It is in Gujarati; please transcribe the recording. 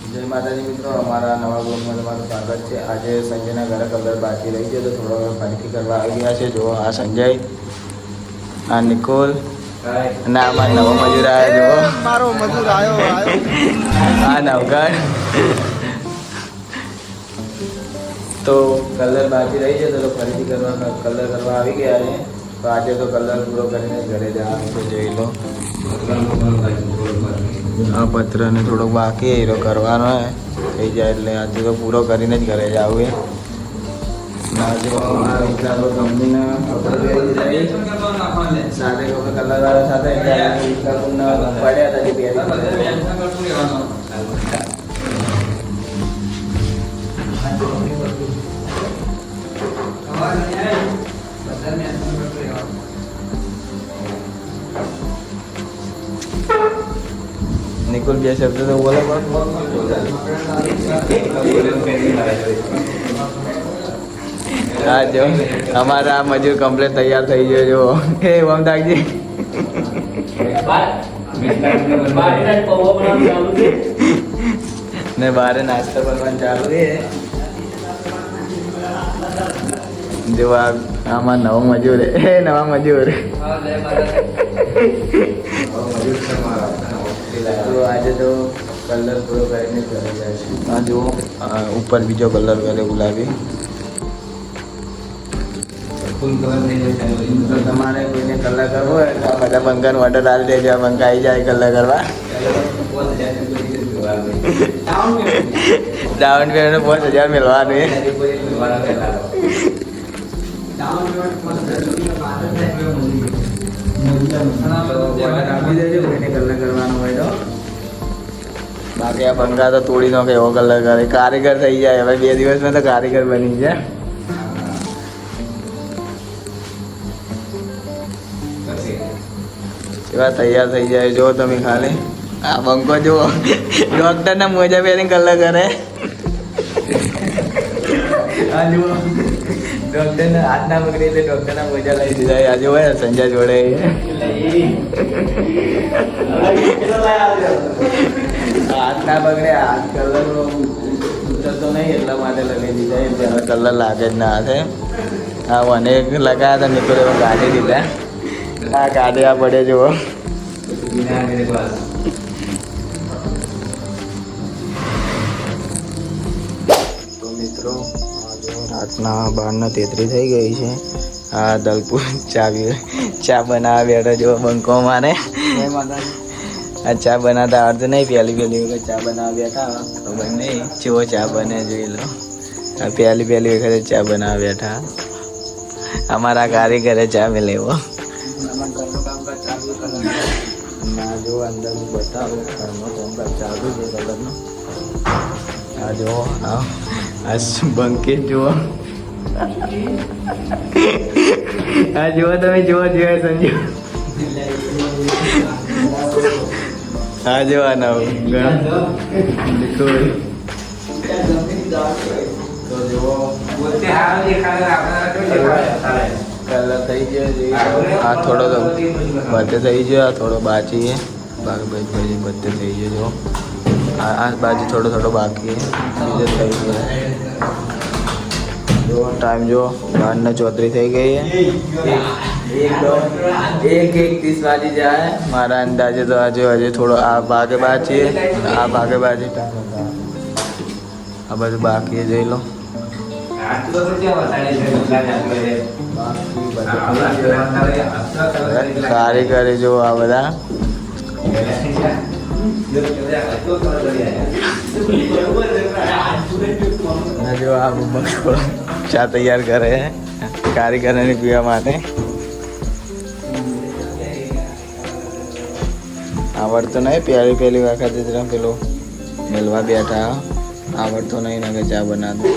જય માતાજી મિત્રો, અમારા નવા બ્લોગમાં તમારું સ્વાગત છે। આજે સંજયના ઘરે કલર બાકી રહી છે તો થોડો ફરીથી કરવા આવી ગયા છે। જો આ સંજય, આ નિકોલ અને આમાં નવો મજૂર આવ્યો। જો મારો મજૂર આવ્યો આ નવગણ તો કલર બાકી રહી છે તો ફરીથી કલર કરવા આવી ગયા છે। તો આજે તો કલર પૂરો કરીને ઘરે જવાનું છે। જોઈ લો આ પત્ર ને થોડોક બાકી એ કરવાનો હે, થઈ જાય એટલે આજે તો પૂરો કરીને જ ઘરે જવું હે। કંપનીના સાથે કલર વાળા સાથે પડ્યા निकुल બે શબ્દ તો બોલો હા જો અમારા મજૂર કમ્પ્લીટ તૈયાર થઈ ગયો। જો એ વમદાગજી ને બારે નાસ્તો કરવાનું ચાલુ છે। જો આમાં નવો મજૂર એ નવા મજૂર તો આજે તો કલર પૂરો કરીને ઘરે જાય છે। આ જુઓ ઉપર બીજો કલર કરે ગુલાબી। તો તમારે કોઈને કલર કરવો હોય તો બધા બંકાનો ઓર્ડર આવી દેજો। આ બંકા આવી જાય કલર કરવા। ડાઉન પેમેન્ટ 5000 મળવાનું છે। આપી દેજો કોઈને કલર કરવાનો હોય તો। બાકી આ બંગા તો તોડી નાખે એવો કલર કરે, કારીગર થઈ જાય। હવે 2 દિવસમાં તો કારીગર બની જાય। એવા તૈયાર થઈ જાય। જો તમે ખાલી આ બંકો જુઓ, ડોક્ટરના મોજા પહેરીને કલર કરે। આ જુઓ ડોક્ટરના હાથ ના પકડી એટલે ડોક્ટરના મોજા લઈ દીધા। આજે હોય સંજય જોડે હાથ ના પકડે, હાથ કલર ઉતરતો નહીં એટલા માટે લગાવી દીધા। એટલે હવે કલર લાગે જ ના હાથે। હા મને લગાવ્યા હતા નીકળે કાઢી દીધા। આ કાઢ્યા પડે જુઓ। તો મિત્રો રાતના 12:33 થઈ ગઈ છે। આ દલપુર ચા બનાવવા બેઠો જો બંકો મારે। આ ચા બનાવતા આવડતું નહીં, પહેલી વખત ચા બનાવવા બેઠા ખબર નહીં ચેવો ચા બને જોઈ લો। આ પહેલી વખત ચા બનાવવા બેઠા। અમારા કારીગરે ચા લેવો ના જો અંદર બતાવો ઘરનો કામકાજ ચાલુ છે કલરનો। આ જો આ બંકે જુઓ, આ જુઓ તમે જુઓ સંજુ। હા જો આ નવું કલર થઈ ગયો। આ થોડો બધે થઈ ગયો, આ થોડો બાકી છે। બધે થઈ ગયો। જો આ બાજુ થોડો બાકી છે, બીજો થઈ ગયો। જો ટાઈમ જો 12:34 થઈ ગઈ છે। 1:30 વાગી જાય મારા અંદાજે। તો આજે હજી થોડો આ ભાગે બાકી છે, આ ભાગે બાકી, આ બધું બાકી જોઈ લો। કારીગરી જો આ બધા જો આ ચા તૈયાર કરે કારીગરોને પીવા માટે। આવડતું નહીં, પહેલી વખત પેલો મેલવા બેઠા, આવડતો નહીં ને ચા બનાવતો।